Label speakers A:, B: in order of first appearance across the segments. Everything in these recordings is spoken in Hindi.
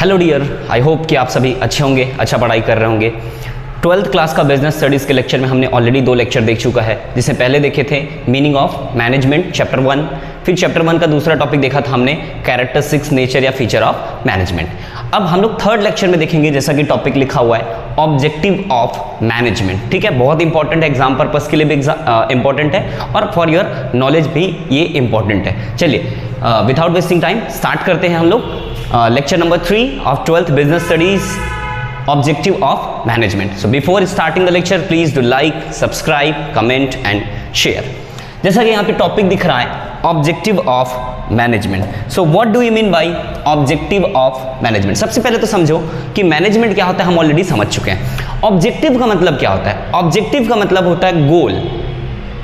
A: हेलो डियर, आई होप कि आप सभी अच्छे होंगे, अच्छा पढ़ाई कर रहे होंगे। 12th क्लास का बिजनेस स्टडीज़ के लेक्चर में हमने ऑलरेडी 2 लेक्चर देख चुका है, जिसे पहले देखे थे मीनिंग ऑफ मैनेजमेंट चैप्टर 1, फिर चैप्टर 1 का दूसरा टॉपिक देखा था हमने कैरेक्टरिस्टिक्स, नेचर या फीचर ऑफ मैनेजमेंट। अब हम लोग 3rd लेक्चर में देखेंगे, जैसा कि टॉपिक लिखा हुआ है ऑब्जेक्टिव ऑफ मैनेजमेंट। ठीक है, बहुत इंपॉर्टेंट है, एग्जाम पर्पस के लिए भी इंपॉर्टेंट है और फॉर योर नॉलेज भी ये इंपॉर्टेंट है। चलिए विदाउट वेस्टिंग टाइम स्टार्ट करते हैं हम लोग lecture number 3 of 12th business studies objective of management. So before starting the lecture, please do like, subscribe, comment and share. जैसा कि यहाँ पे टॉपिक दिख रहा है objective of management. So what do you mean by objective of management? सबसे पहले तो समझो कि मैनेजमेंट क्या होता है, हम ऑलरेडी समझ चुके हैं। ऑब्जेक्टिव का मतलब क्या होता है? ऑब्जेक्टिव का मतलब होता है गोल,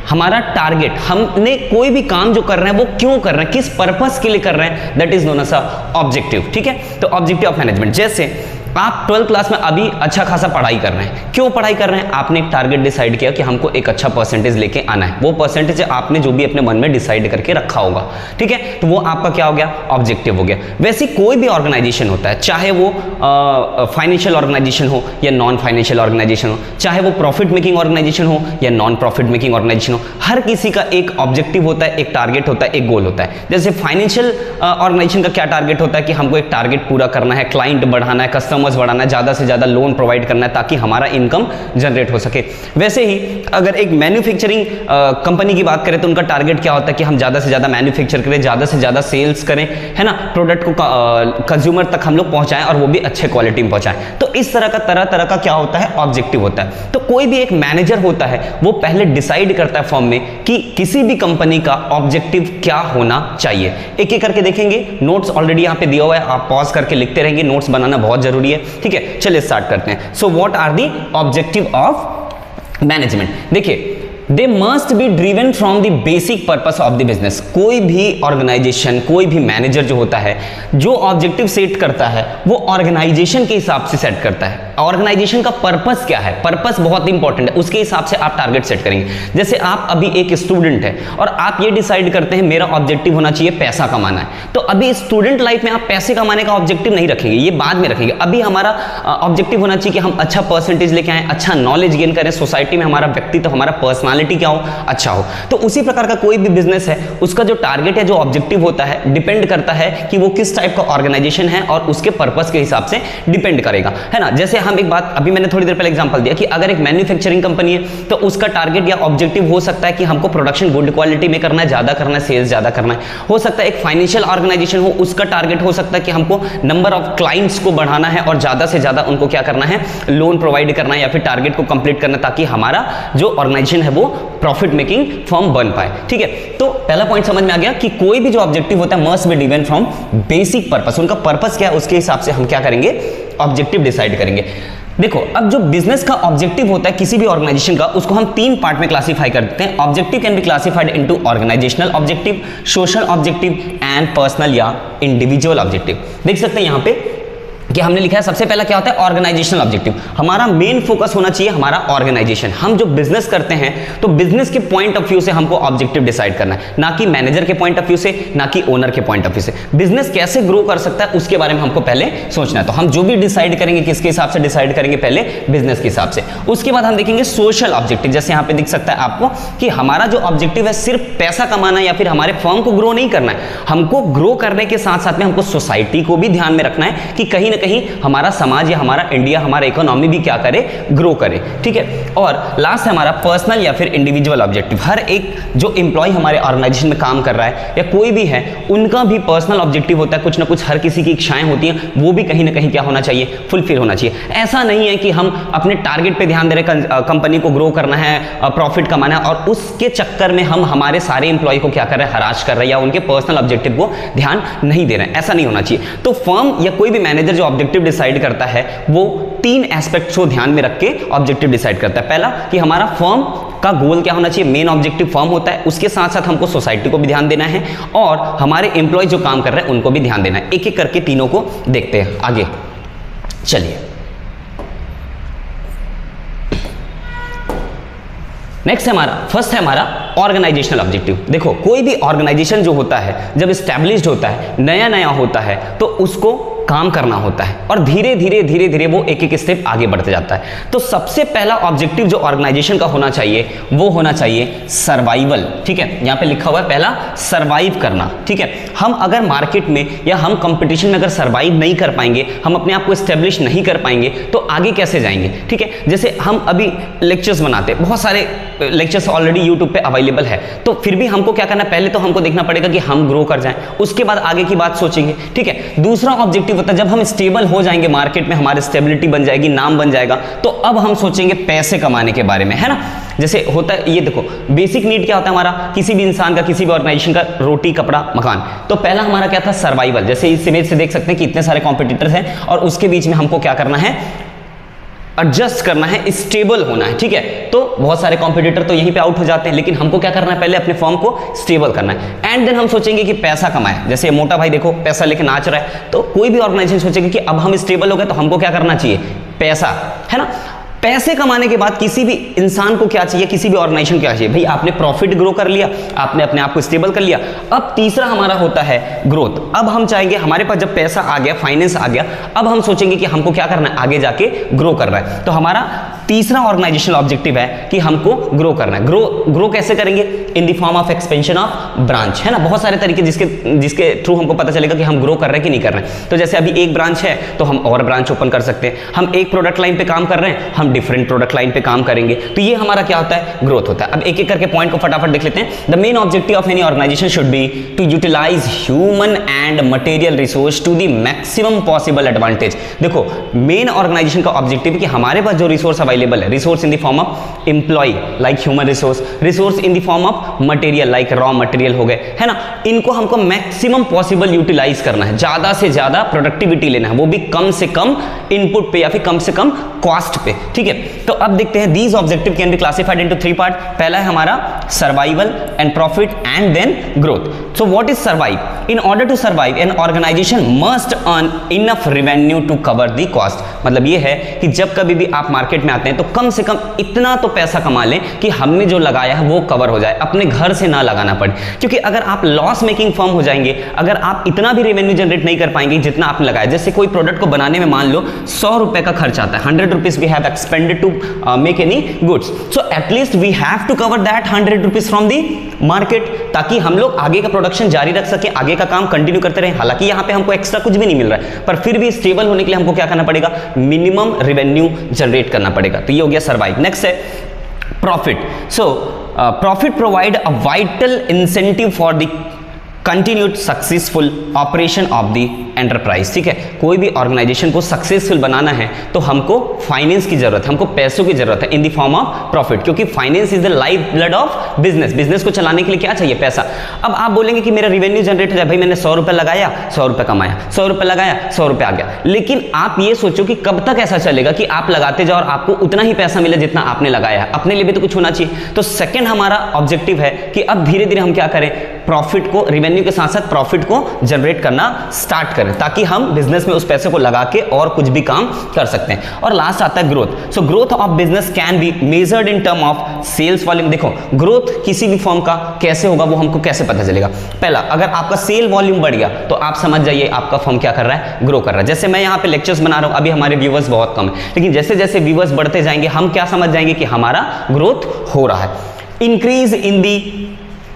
A: हमारा टारगेट। हमने कोई भी काम जो कर रहे हैं वो क्यों कर रहे हैं, किस पर्पस के लिए कर रहे हैं, that is known as objective. ठीक है, तो ऑब्जेक्टिव ऑफ मैनेजमेंट, जैसे आप 12th क्लास में अभी अच्छा खासा पढ़ाई कर रहे हैं, क्यों पढ़ाई कर रहे हैं? आपने एक टारगेट डिसाइड किया कि हमको एक अच्छा परसेंटेज लेके आना है, वो परसेंटेज आपने जो भी अपने मन में डिसाइड करके रखा होगा। ठीक है, तो वो आपका क्या हो गया? ऑब्जेक्टिव हो गया। वैसे कोई भी ऑर्गेनाइजेशन होता है, चाहे वो फाइनेंशियल ऑर्गेनाइजेशन हो या नॉन फाइनेंशियल ऑर्गेनाइजेशन हो, चाहे वो प्रॉफिट मेकिंग ऑर्गेनाइजेशन हो या नॉन प्रॉफिट मेकिंग ऑर्गेनाइजेशन हो, हर किसी का एक ऑब्जेक्टिव होता है, एक टारगेट होता है, एक गोल होता है। जैसे फाइनेंशियल ऑर्गेनाइजेशन का क्या टारगेट होता है कि हमको एक टारगेट पूरा करना है, क्लाइंट बढ़ाना है, कस्टमर्स बढ़ाना है, ज्यादा से ज्यादा लोन प्रोवाइड करना है ताकि हमारा इनकम जनरेट हो सके। वैसे ही अगर एक मैन्युफैक्चरिंग कंपनी की बात करें तो उनका टारगेट क्या होता है कि हम ज्यादा से ज्यादा मैन्युफैक्चर करें, ज्यादा से ज्यादा सेल्स करें, है ना, प्रोडक्ट को कंज्यूमर तक हम लोग पहुंचाएं और वो भी अच्छे क्वालिटी में पहुंचाएं। तो इस तरह का क्या होता है? ऑब्जेक्टिव होता है। तो कोई भी एक मैनेजर होता है, वो पहले डिसाइड करता है फॉर्म में कि किसी भी कंपनी का ऑब्जेक्टिव क्या होना चाहिए। एक एक करके देखेंगे, नोट्स ऑलरेडी यहाँ पे दिया हुआ है, आप पॉज करके लिखते रहेंगे, नोट्स बनाना बहुत जरूरी है। ठीक है, चलिए स्टार्ट करते हैं। So what are the objective of management? देखिए, they must be driven from the basic purpose of the business. कोई भी ऑर्गेनाइजेशन, कोई भी मैनेजर जो होता है, जो ऑब्जेक्टिव सेट करता है वो ऑर्गेनाइजेशन के हिसाब से सेट करता है। ऑर्गेनाइजेशन का पर्पस क्या है? पर्पस बहुत इंपॉर्टेंट है, उसके हिसाब से आप टारगेट सेट करेंगे। जैसे आप अभी एक स्टूडेंट है और आप ये डिसाइड करते हैं मेरा ऑब्जेक्टिव होना चाहिए पैसा कमाना है, तो अभी स्टूडेंट लाइफ में आप पैसे कमाने का ऑब्जेक्टिव नहीं रखेंगे, ये बाद में रखेंगे। अभी हमारा ऑब्जेक्टिव होना चाहिए कि हम अच्छा परसेंटेज लेके आए, अच्छा नॉलेज गेन करें, सोसाइटी में हमारा व्यक्तित्व, हमारा पर्सनालिटी क्या हो, अच्छा हो। तो उसी प्रकार का कोई भी बिजनेस है, उसका जो टारगेट है, जो ऑब्जेक्टिव होता है, डिपेंड करता है कि वो किस टाइप का ऑर्गेनाइजेशन है और उसके पर्पस के हिसाब से डिपेंड करेगा, है ना। जैसे हम एक बात, अभी मैंने थोड़ी देर पहले एग्जांपल दिया कि अगर एक मैन्युफैक्चरिंग कंपनी है तो उसका टारगेट या ऑब्जेक्टिव हो सकता है कि हमको प्रोडक्शन गुड क्वालिटी में करना है, ज्यादा करना है, सेल्स ज्यादा करना है। हो सकता है एक फाइनेंशियल ऑर्गेनाइजेशन हो, उसका टारगेट हो सकता है कि हमको नंबर ऑफ क्लाइंट्स को बढ़ाना है और ज्यादा से ज्यादा उनको क्या करना है, लोन प्रोवाइड करना है या फिर टारगेट को कंप्लीट करना, ताकि हमारा जो ऑर्गेनाइजेशन है वो प्रॉफिट मेकिंग फर्म बन पाए। ठीक है, तो पहला पॉइंट समझ में आ गया कि कोई भी जो ऑब्जेक्टिव होता है must be driven from basic purpose. उनका पर्पस क्या है, उसके हिसाब से हम क्या करेंगे, ऑब्जेक्टिव डिसाइड करेंगे। देखो, अब जो बिजनेस का ऑब्जेक्टिव होता है किसी भी ऑर्गेनाइजेशन का, उसको हम 3 पार्ट में क्लासिफाई कर देते हैं। Objective can be classified into organisational objective, social objective and personal या इंडिविजुअल ऑब्जेक्टिव। देख सकते हैं यहाँ पे कि हमने लिखा है, सबसे पहला क्या होता है, ऑर्गेनाइजेशनल ऑब्जेक्टिव। हमारा मेन फोकस होना चाहिए हमारा ऑर्गेनाइजेशन। हम जो बिजनेस करते हैं तो बिजनेस के पॉइंट ऑफ व्यू से हमको ऑब्जेक्टिव डिसाइड करना है, ना कि मैनेजर के पॉइंट ऑफ व्यू से, ना कि ओनर के पॉइंट ऑफ व्यू से। बिजनेस कैसे ग्रो कर सकता है उसके बारे में हमको पहले सोचना है। तो हम जो भी डिसाइड करेंगे किसके हिसाब से डिसाइड करेंगे, पहले बिजनेस के हिसाब से। उसके बाद हम देखेंगे सोशल ऑब्जेक्टिव। जैसे यहाँ पे दिख सकता है आपको कि हमारा जो ऑब्जेक्टिव है सिर्फ पैसा कमाना या फिर हमारे फर्म को ग्रो नहीं करना है, हमको ग्रो करने के साथ साथ में हमको सोसाइटी को भी ध्यान में रखना है कि कहीं ना कहीं हमारा समाज या हमारा इंडिया, हमारा इकोनॉमी भी क्या करे, ग्रो करे। ठीक है, और लास्ट है हमारा पर्सनल या फिर इंडिविजुअल ऑब्जेक्टिव। हर एक जो एम्प्लॉय हमारे ऑर्गेनाइजेशन में काम कर रहा है या कोई भी है, उनका भी पर्सनल ऑब्जेक्टिव होता है, कुछ ना कुछ हर किसी की इच्छाएं होती हैं, वो भी कहीं ना कहीं क्या होना चाहिए, फुलफिल होना चाहिए। ऐसा नहीं है कि हम अपने टारगेट पे ध्यान दे रहे हैं, कंपनी को ग्रो करना है, प्रॉफिट कमाना है, और उसके चक्कर में हम हमारे सारे एम्प्लॉय को क्या कर रहे हैं, हराश कर रहे हैं या उनके पर्सनल ऑब्जेक्टिव को ध्यान नहीं दे रहे हैं। ऐसा नहीं होना चाहिए। तो फर्म या कोई भी मैनेजर जो ऑब्जेक्टिव डिसाइड करता है वो 3 एस्पेक्ट्स को ध्यान में रख के ऑब्जेक्टिव डिसाइड करता है। पहला कि हमारा फर्म का गोल क्या होना चाहिए, मेन ऑब्जेक्टिव फर्म होता है, उसके साथ साथ हमको सोसाइटी को भी ध्यान देना है और हमारे एम्प्लॉय जो काम कर रहे हैं उनको भी ध्यान देना है। एक एक करके तीनों को देखते हैं आगे। चलिए, नेक्स्ट है हमारा, फर्स्ट है हमारा ऑर्गेनाइजेशनल ऑब्जेक्टिव। देखो, कोई भी ऑर्गेनाइजेशन जो होता है जब एस्टैब्लिश्ड होता है, नया नया होता है, तो उसको काम करना होता है और धीरे धीरे धीरे धीरे वो एक एक स्टेप आगे बढ़ते जाता है। तो सबसे पहला ऑब्जेक्टिव जो ऑर्गेनाइजेशन का होना चाहिए वो होना चाहिए सर्वाइवल। ठीक है, यहां पे लिखा हुआ है पहला सर्वाइव करना। ठीक है, हम अगर मार्केट में या हम कंपटीशन में अगर सर्वाइव नहीं कर पाएंगे, हम अपने आप को एस्टेब्लिश नहीं कर पाएंगे तो आगे कैसे जाएंगे। ठीक है, जैसे हम अभी लेक्चर्स बनाते हैं, बहुत सारे लेक्चर्स ऑलरेडी यूट्यूब पे अवेलेबल है, तो फिर भी हमको क्या करना है, पहले तो हमको देखना पड़ेगा कि हम ग्रो कर जाएं, उसके बाद आगे की बात सोचेंगे। ठीक है, दूसरा ऑब्जेक्टिव होता है जब हम स्टेबल हो जाएंगे, मार्केट में हमारी स्टेबिलिटी बन जाएगी, नाम बन जाएगा, तो अब हम सोचेंगे पैसे कमाने के बारे में, है ना। जैसे होता है, ये देखो बेसिक नीड क्या होता है हमारा, किसी भी इंसान का, किसी भी ऑर्गेनाइजेशन का, रोटी कपड़ा मकान। तो पहला हमारा क्या था, सर्वाइवल। जैसे इस इमेज से देख सकते हैं कि इतने सारे कॉम्पिटिटर्स हैं और उसके बीच में हमको क्या करना है, एडजस्ट करना है, स्टेबल होना है। ठीक है, तो बहुत सारे कॉम्पिटिटर तो यहीं पे आउट हो जाते हैं, लेकिन हमको क्या करना है, पहले अपने फॉर्म को स्टेबल करना है एंड देन हम सोचेंगे कि पैसा कमाए। जैसे मोटा भाई देखो पैसा लेके नाच रहा है, तो कोई भी ऑर्गेनाइजेशन सोचेगा कि अब हम स्टेबल हो गए तो हमको क्या करना चाहिए, पैसा, है ना। पैसे कमाने के बाद किसी भी इंसान को क्या चाहिए, किसी भी ऑर्गेनाइजेशन क्या चाहिए, भाई आपने प्रॉफिट ग्रो कर लिया, आपने अपने आप को स्टेबल कर लिया। अब तीसरा हमारा होता है ग्रोथ। अब हम चाहेंगे, हमारे पास जब पैसा आ गया, फाइनेंस आ गया, अब हम सोचेंगे कि हमको क्या करना है, आगे जाके ग्रो करना है। तो हमारा तीसरा ऑर्गेनाइजेशनल ऑब्जेक्टिव है कि हमको ग्रो करना है। ग्रो कैसे करेंगे, इन the form of expansion of branch, है ना। बहुत सारे तरीके जिसके थ्रू हमको पता चलेगा कि हम ग्रो कर रहे हैं कि नहीं कर रहे हैं। तो जैसे अभी एक ब्रांच है तो हम और ब्रांच ओपन कर सकते हैं, हम एक प्रोडक्ट लाइन पे काम कर रहे हैं, हम डिफरेंट प्रोडक्ट लाइन पे काम करेंगे। तो ये हमारा क्या होता है, ग्रोथ होता है। अब एक एक करके पॉइंट को फटाफट देख लेते हैं। The main objective of any organisation should be to utilise human and material resource to the maximum possible advantage. देखो मेन ऑर्गेनाइजेशन का ऑब्जेक्टिव है कि हमारे पास जो रिसोर्स अवेलेबल है, resource in the form of employ like human resource, resource in the form of material like raw material हो गए, है ना, इनको हमको मैक्सिमम पॉसिबल यूटिलाइज करना है, ज्यादा से ज्यादा प्रोडक्टिविटी लेना है, वो भी कम से कम इनपुट पे या फिर कम से कम कॉस्ट पे। ठीक है, तो अब देखते हैं these objective can be classified into 3 part. पहला है हमारा survival and profit and then growth. So what is survive? In order to survive an organisation must earn enough revenue to cover the cost. मतलब ये है कि जब कभी भी आप मार्केट में आते हैं तो कम से कम इतना तो पैसा कमा लें कि हमने जो लगाया है वो कवर हो जाए, अपने घर से ना लगाना पड़े। क्योंकि अगर आप लॉस मेकिंग फर्म हो जाएंगे, अगर आप इतना भी रेवेन्यू जनरेट नहीं कर पाएंगे जितना आपने लगाया, जैसे कोई प्रोडक्ट को बनाने में मान लो 100 रुपए का खर्च आता है, 100 rupees we have expended to make any goods, so at least we have to cover that 100 rupees from the market, ताकि हम लोग आगे का प्रोडक्शन जारी रख सके, आगे का काम कंटिन्यू करते रहे। हालांकि यहाँ पे हमको एक्स्ट्रा कुछ भी नहीं मिल रहा है, पर फिर भी स्टेबल होने के लिए हमको क्या करना पड़ेगा, मिनिमम रेवेन्यू जनरेट करना पड़ेगा। तो ये हो गया सर्वाइव। नेक्स्ट है profit. So profit provide a vital incentive for the continued successful operation of the enterprise. ठीक है, कोई भी ऑर्गेनाइजेशन को सक्सेसफुल बनाना है तो हमको फाइनेंस की जरूरत है, हमको पैसों की जरूरत है in the form of profit, क्योंकि finance is the life blood of business. Business को चलाने के लिए क्या चाहिए, पैसा। अब आप बोलेंगे कि मेरा रेवेन्यू जनरेट हो जाए, भाई मैंने 100 रुपए लगाया, 100 रुपए कमाया, 100 रुपए लगाया, 100 रुपए आ गया। लेकिन आप ये सोचो कि कब तक ऐसा चलेगा कि आप लगाते जाओ और आपको उतना ही पैसा मिले जितना आपने लगाया है। अपने लिए भी तो कुछ होना चाहिए। तो सेकंड हमारा ऑब्जेक्टिव है कि अब धीरे धीरे हम क्या करें, प्रॉफिट को, रेवेन्यू के साथ साथ प्रॉफिट को जनरेट करना स्टार्ट करें, ताकि हम बिजनेस में उस पैसे को लगा के और कुछ भी काम कर सकते हैं। और लास्ट आता है growth. So growth of business can be measured in term of sales volume. देखो ग्रोथ किसी भी फर्म का कैसे होगा वो हमको कैसे पता चलेगा। पहला, अगर आपका सेल वॉल्यूम बढ़ गया तो आप समझ जाइए आपका फर्म क्या कर रहा है, ग्रो कर रहा है। जैसे मैं यहाँ पे लेक्चर्स बना रहा हूँ, अभी हमारे व्यूवर्स बहुत कम है, लेकिन जैसे जैसे व्यूवर्स बढ़ते जाएंगे हम क्या समझ जाएंगे कि हमारा ग्रोथ हो रहा है। Increase in the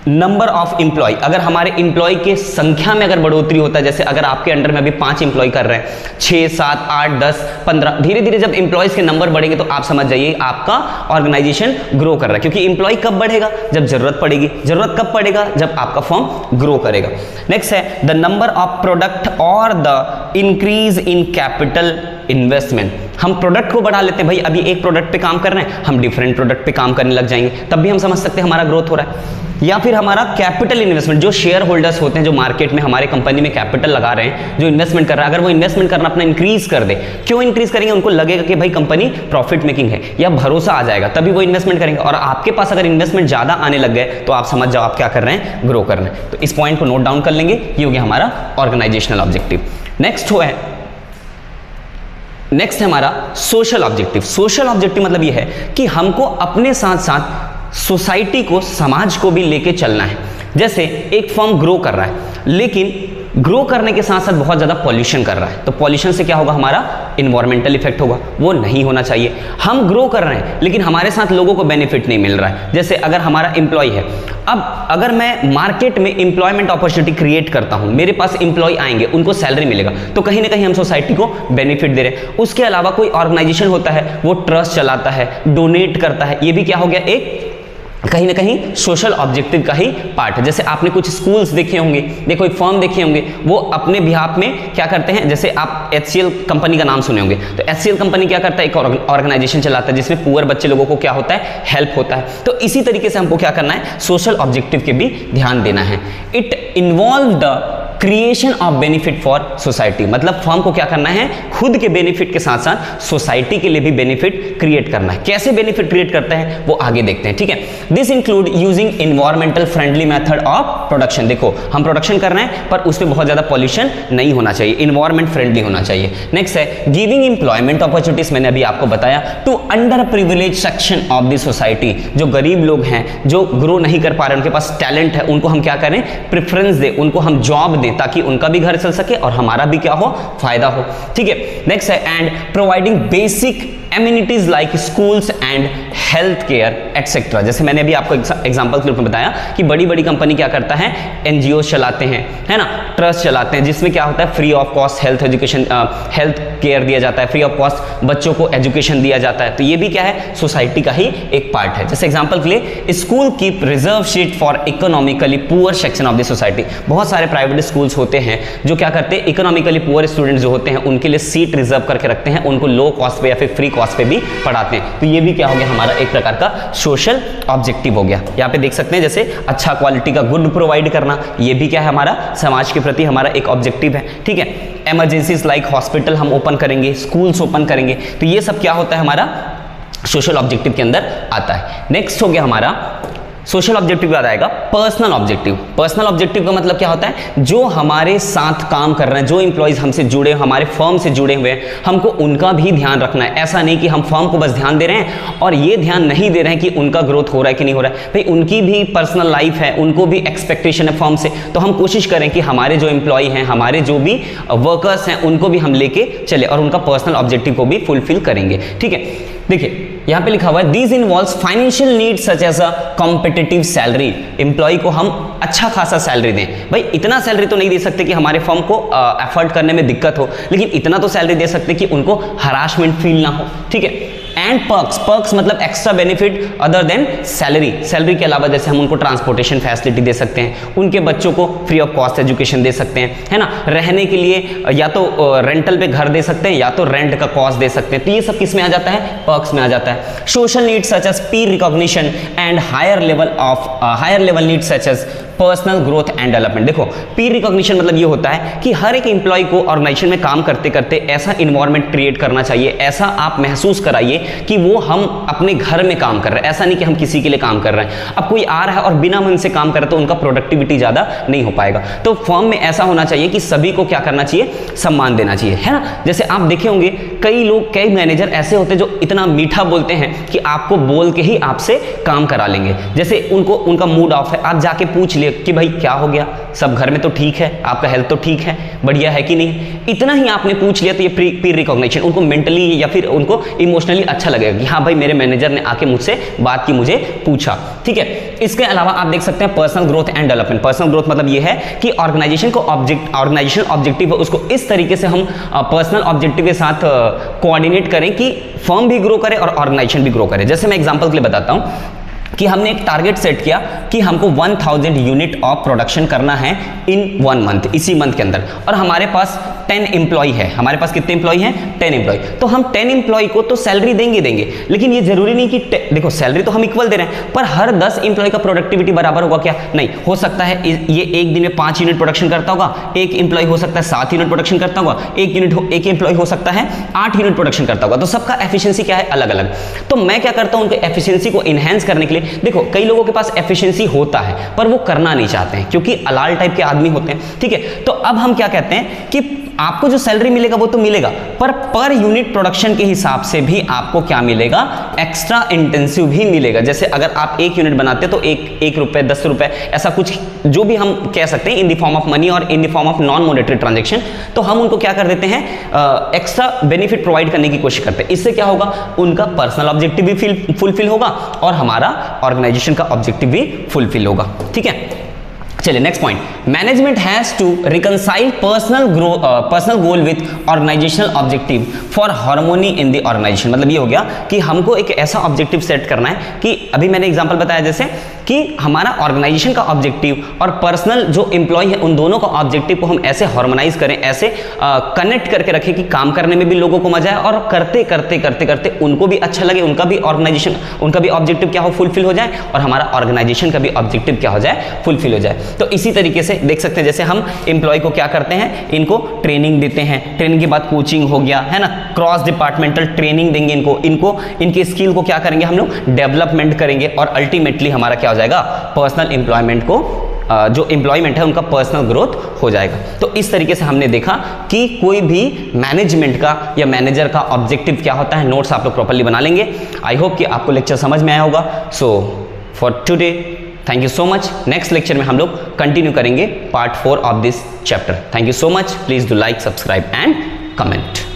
A: number of employ, अगर हमारे इंप्लॉय के संख्या में अगर बढ़ोतरी होता है, जैसे अगर आपके अंडर में अभी 5 इंप्लॉय कर रहे हैं, 6, 7, 8, 10, 15, धीरे धीरे जब इंप्लॉयज के नंबर बढ़ेंगे तो आप समझ जाइए आपका ऑर्गेनाइजेशन ग्रो कर रहा है। क्योंकि इंप्लॉय कब बढ़ेगा, जब जरूरत पड़ेगी। जरूरत कब पड़ेगा, जब आपका फर्म ग्रो करेगा। नेक्स्ट है द नंबर ऑफ प्रोडक्ट और the increase in capital investment. हम प्रोडक्ट को बढ़ा लेते हैं, भाई अभी एक प्रोडक्ट पे काम कर रहे हैं, हम डिफरेंट प्रोडक्ट पे काम करने लग जाएंगे, तब भी हम समझ सकते हैं हमारा ग्रोथ हो रहा है। या फिर हमारा कैपिटल इन्वेस्टमेंट, जो शेयर होल्डर्स होते हैं जो मार्केट में हमारे कंपनी में कैपिटल लगा रहे हैं, जो इन्वेस्टमेंट कर रहा है, अगर वो इन्वेस्टमेंट करना अपना इंक्रीज कर दे, क्यों इंक्रीज करेंगे, उनको लगेगा कि भाई कंपनी प्रॉफिट मेकिंग है या भरोसा आ जाएगा, तभी वो इन्वेस्टमेंट करेंगे। और आपके पास अगर इन्वेस्टमेंट ज्यादा आने लग गए तो आप समझ जाओ आप क्या कर रहे हैं, ग्रो कर रहे हैं। तो इस पॉइंट को नोट डाउन कर लेंगे, ये हो गया हमारा ऑर्गेनाइजेशनल ऑब्जेक्टिव। नेक्स्ट है हमारा सोशल ऑब्जेक्टिव। सोशल ऑब्जेक्टिव मतलब ये है कि हमको अपने साथ साथ सोसाइटी को, समाज को भी लेके चलना है। जैसे एक फर्म ग्रो कर रहा है, लेकिन ग्रो करने के साथ साथ बहुत ज़्यादा पॉल्यूशन कर रहा है, तो पॉल्यूशन से क्या होगा, हमारा इन्वायरमेंटल इफेक्ट होगा, वो नहीं होना चाहिए। हम ग्रो कर रहे हैं लेकिन हमारे साथ लोगों को बेनिफिट नहीं मिल रहा है। जैसे अगर हमारा एम्प्लॉय है, अब अगर मैं मार्केट में एम्प्लॉयमेंट अपॉर्चुनिटी क्रिएट करता हूं, मेरे पास एम्प्लॉय आएंगे, उनको सैलरी मिलेगा, तो कहीं ना कहीं हम सोसाइटी को बेनिफिट दे रहे हैं। उसके अलावा कोई ऑर्गेनाइजेशन होता है, वो ट्रस्ट चलाता है, डोनेट करता है, ये भी क्या हो गया, एक कहीं ना कहीं सोशल ऑब्जेक्टिव का ही पार्ट है। जैसे आपने कुछ स्कूल्स देखे होंगे, देखो एक फर्म देखे होंगे, वो अपने बिहाफ में क्या करते हैं, जैसे आप HCL कंपनी का नाम सुने होंगे, तो HCL कंपनी क्या करता है, एक ऑर्गेनाइजेशन चलाता है जिसमें पुअर बच्चे लोगों को क्या होता है, हेल्प होता है। तो इसी तरीके से हमको क्या करना है, सोशल ऑब्जेक्टिव के भी ध्यान देना है। It involve the creation of benefit for society, मतलब फर्म को क्या करना है, खुद के बेनिफिट के साथ साथ सोसाइटी के लिए भी बेनिफिट क्रिएट करना है। कैसे बेनिफिट क्रिएट करते हैं वो आगे देखते हैं, ठीक है। This include using environmental friendly method of production. देखो हम प्रोडक्शन कर रहे हैं पर उसमें बहुत ज्यादा पॉल्यूशन नहीं होना चाहिए, इन्वायरमेंट फ्रेंडली होना चाहिए। नेक्स्ट है गिविंग एम्प्लॉयमेंट अपॉर्चुनिटीज, मैंने अभी आपको बताया, to under privilege section of the society. जो गरीब लोग हैं, जो ग्रो नहीं कर पा रहे, उनके पास टैलेंट है, उनको हम क्या करें, प्रेफरेंस दें, उनको हम जॉब दें ताकि उनका भी घर चल सके और हमारा भी क्या हो, फायदा हो, ठीक है। नेक्स्ट है and providing basic amenities like schools and health care etcetera. जैसे मैंने अभी आपको एग्जांपल के रूप में बताया कि बड़ी बड़ी कंपनी क्या करता है, एनजीओ चलाते हैं, है ना, ट्रस्ट चलाते हैं, जिसमें क्या होता है, free of cost health education, health care दिया जाता है, फ्री ऑफ कॉस्ट बच्चों को एजुकेशन दिया जाता है। तो ये भी क्या है, सोसाइटी का ही एक पार्ट है। जैसे एग्जाम्पल के लिए school keep reserve seat for economically poor section of the society. बहुत सारे प्राइवेट स्कूल्स होते हैं जो क्या करते हैं, इकोनॉमिकली पुअर स्टूडेंट जो होते हैं उनके लिए सीट रिजर्व करके रखते हैं, उनको लो कॉस्ट पे या फिर फ्री कॉस्ट पे भी पढ़ाते हैं। तो ये भी क्या हो गया, हमारा एक प्रकार का सोशल ऑब्जेक्टिव हो गया। यहाँ पे देख सकते हैं जैसे अच्छा क्वालिटी का गुड प्रोवाइड करना, ये भी क्या है, हमारा समाज के प्रति हमारा एक ऑब्जेक्टिव है, ठीक है। इमरजेंसीज लाइक हॉस्पिटल हम ओपन करेंगे, स्कूल्स ओपन करेंगे, तो ये सब क्या होता है, हमारा सोशल ऑब्जेक्टिव के अंदर आता है। नेक्स्ट हो गया हमारा सोशल ऑब्जेक्टिव के बाद आएगा पर्सनल ऑब्जेक्टिव। पर्सनल ऑब्जेक्टिव का मतलब क्या होता है, जो हमारे साथ काम कर रहे हैं, जो एम्प्लॉइज हमसे जुड़े, हमारे फर्म से जुड़े हुए हैं, हमको उनका भी ध्यान रखना है। ऐसा नहीं कि हम फर्म को बस ध्यान दे रहे हैं और ये ध्यान नहीं दे रहे हैं कि उनका ग्रोथ हो रहा है कि नहीं हो रहा है। भाई उनकी भी पर्सनल लाइफ है, उनको भी एक्सपेक्टेशन है फर्म से, तो हम कोशिश करें कि हमारे जो एम्प्लॉय हैं, हमारे जो भी वर्कर्स हैं, उनको भी हम लेके चले और उनका पर्सनल ऑब्जेक्टिव को भी फुलफिल करेंगे, ठीक है। देखिए यहां पे लिखा हुआ है these involves financial needs such as a competitive salary. Employ को हम अच्छा खासा सैलरी दें, भाई इतना सैलरी तो नहीं दे सकते कि हमारे फर्म को एफर्ट करने में दिक्कत हो, लेकिन इतना तो सैलरी दे सकते कि उनको हरासमेंट फील ना हो, ठीक है। एंड पर्क्स, पर्क्स मतलब extra benefit other than salary. Salary के अलावा जैसे हम उनको ट्रांसपोर्टेशन फैसिलिटी दे सकते हैं, उनके बच्चों को फ्री ऑफ कॉस्ट एजुकेशन दे सकते हैं, है ना, रहने के लिए या तो रेंटल पे घर दे सकते हैं या तो रेंट का कॉस्ट दे सकते हैं। तो ये सब किस में आ जाता है, पर्क्स में आ जाता है। Social needs such as peer recognition and higher level needs such as personal growth and development. देखो पीर रिकॉग्निशन मतलब ये होता है कि हर एक एम्प्लॉय को ऑर्गेनाइजेशन में काम करते करते ऐसा इन्वायरमेंट क्रिएट करना चाहिए, ऐसा आप महसूस कराइए कि वो हम अपने घर में काम कर रहे हैं, ऐसा नहीं कि हम किसी के लिए काम कर रहे हैं। अब कोई आ रहा है और बिना मन से काम कर रहा है तो उनका प्रोडक्टिविटी ज़्यादा नहीं हो पाएगा। तो फर्म में ऐसा होना चाहिए कि सभी को क्या करना चाहिए, सम्मान देना चाहिए, है ना। जैसे आप देखे होंगे कई लोग, कई मैनेजर ऐसे होते हैं जो इतना मीठा बोलते हैं कि आपको बोल के ही आपसे काम करा लेंगे। जैसे उनका मूड ऑफ है, आप जाके पूछ लिए कि भाई क्या हो गया, सब घर में तो ठीक है, आपका हेल्थ तो ठीक है, बढ़िया है कि नहीं, इतना ही आपने पूछ लिया तो ये पीर रिकॉग्निशन उनको मेंटली या फिर उनको इमोशनली अच्छा लगेगा कि हाँ भाई मेरे मैनेजर ने आके मुझसे बात की, मुझे पूछा, ठीक है। इसके अलावा आप देख सकते हैं personal growth and development. Personal growth मतलब ये है कि ऑर्गेनाइजेशन ऑब्जेक्टिव है उसको इस तरीके से हम पर्सनल ऑब्जेक्टिव के साथ कोऑर्डिनेट करें कि फर्म भी ग्रो करे और ऑर्गेनाइजेशन भी ग्रो करे। जैसे मैं एग्जांपल के लिए बताता हूं कि हमने एक टारगेट सेट किया कि हमको 1000 यूनिट ऑफ प्रोडक्शन करना है इन 1 मंथ, इसी मंथ के अंदर, और हमारे पास 10 एम्प्लॉय है। हमारे पास कितने एम्प्लॉय हैं, 10 एम्प्लॉय। तो हम 10 एम्प्लॉय को तो सैलरी देंगे, लेकिन ये जरूरी नहीं कि देखो सैलरी तो हम इक्वल दे रहे हैं, पर हर 10 एम्प्लॉय का प्रोडक्टिविटी बराबर होगा क्या, नहीं हो सकता है। ये एक दिन में 5 यूनिट प्रोडक्शन करता होगा, एक एम्प्लॉय हो सकता है 7 यूनिट प्रोडक्शन करता होगा, एक एम्प्लॉय हो सकता है 8 यूनिट प्रोडक्शन करता होगा। तो सबका एफिशिएंसी क्या है, अलग अलग। तो मैं क्या करता हूं, उनके एफिशिएंसी को इनहेंस करने के लिए, देखो कई लोगों के पास एफिशिएंसी होता है पर वो करना नहीं चाहते हैं क्योंकि अलाल टाइप के आदमी होते हैं, ठीक है। तो अब हम क्या कहते हैं कि आपको जो सैलरी मिलेगा वो तो मिलेगा, पर यूनिट प्रोडक्शन के हिसाब से भी आपको क्या मिलेगा, एक्स्ट्रा इंटेंसिव भी मिलेगा। जैसे अगर आप 1 यूनिट बनाते तो 1 रुपए 10 रुपए ऐसा कुछ जो भी हम कह सकते हैं in the form of money और in the form of non monetary transaction, तो हम उनको क्या कर देते हैं, एक्स्ट्रा बेनिफिट प्रोवाइड करने की कोशिश करते हैं। इससे क्या होगा, उनका पर्सनल ऑब्जेक्टिव भी फुलफिल होगा और हमारा ऑर्गेनाइजेशन का ऑब्जेक्टिव भी फुलफिल होगा। ठीक है, चलिए next point, management has to reconcile personal goal with organisational objective for harmony in the organisation. मतलब ये हो गया कि हमको एक ऐसा ऑब्जेक्टिव सेट करना है कि अभी मैंने एग्जांपल बताया जैसे कि हमारा ऑर्गेनाइजेशन का ऑब्जेक्टिव और पर्सनल जो एम्प्लॉय है उन दोनों का ऑब्जेक्टिव को हम ऐसे हार्मोनाइज करें, ऐसे कनेक्ट करके रखें कि काम करने में भी लोगों को मजा आए और करते करते करते करते उनको भी अच्छा लगे, उनका भी ऑर्गेनाइजेशन, उनका भी ऑब्जेक्टिव क्या हो, फुलफिल हो जाए और हमारा ऑर्गेनाइजेशन का भी ऑब्जेक्टिव क्या हो जाए, फुलफिल हो जाए। तो इसी तरीके से देख सकते हैं जैसे हम एम्प्लॉय को क्या करते हैं, इनको ट्रेनिंग देते हैं, ट्रेनिंग के बाद कोचिंग हो गया है ना, क्रॉस डिपार्टमेंटल ट्रेनिंग देंगे इनको इनकी स्किल को क्या करेंगे हम लोग, डेवलपमेंट करेंगे और अल्टीमेटली हमारा क्या हो जाएगा, पर्सनल एम्प्लॉयमेंट को जो एम्प्लॉयमेंट है उनका पर्सनल ग्रोथ हो जाएगा। तो इस तरीके से हमने देखा कि कोई भी मैनेजमेंट का या मैनेजर का ऑब्जेक्टिव क्या होता है। नोट्स आप लोग प्रॉपर्ली बना लेंगे। आई होप कि आपको लेक्चर समझ में आया होगा। So for today thank you so much. Next lecture में हम लोग कंटिन्यू करेंगे part 4 of this chapter. Thank you so much. Please do like, subscribe and comment.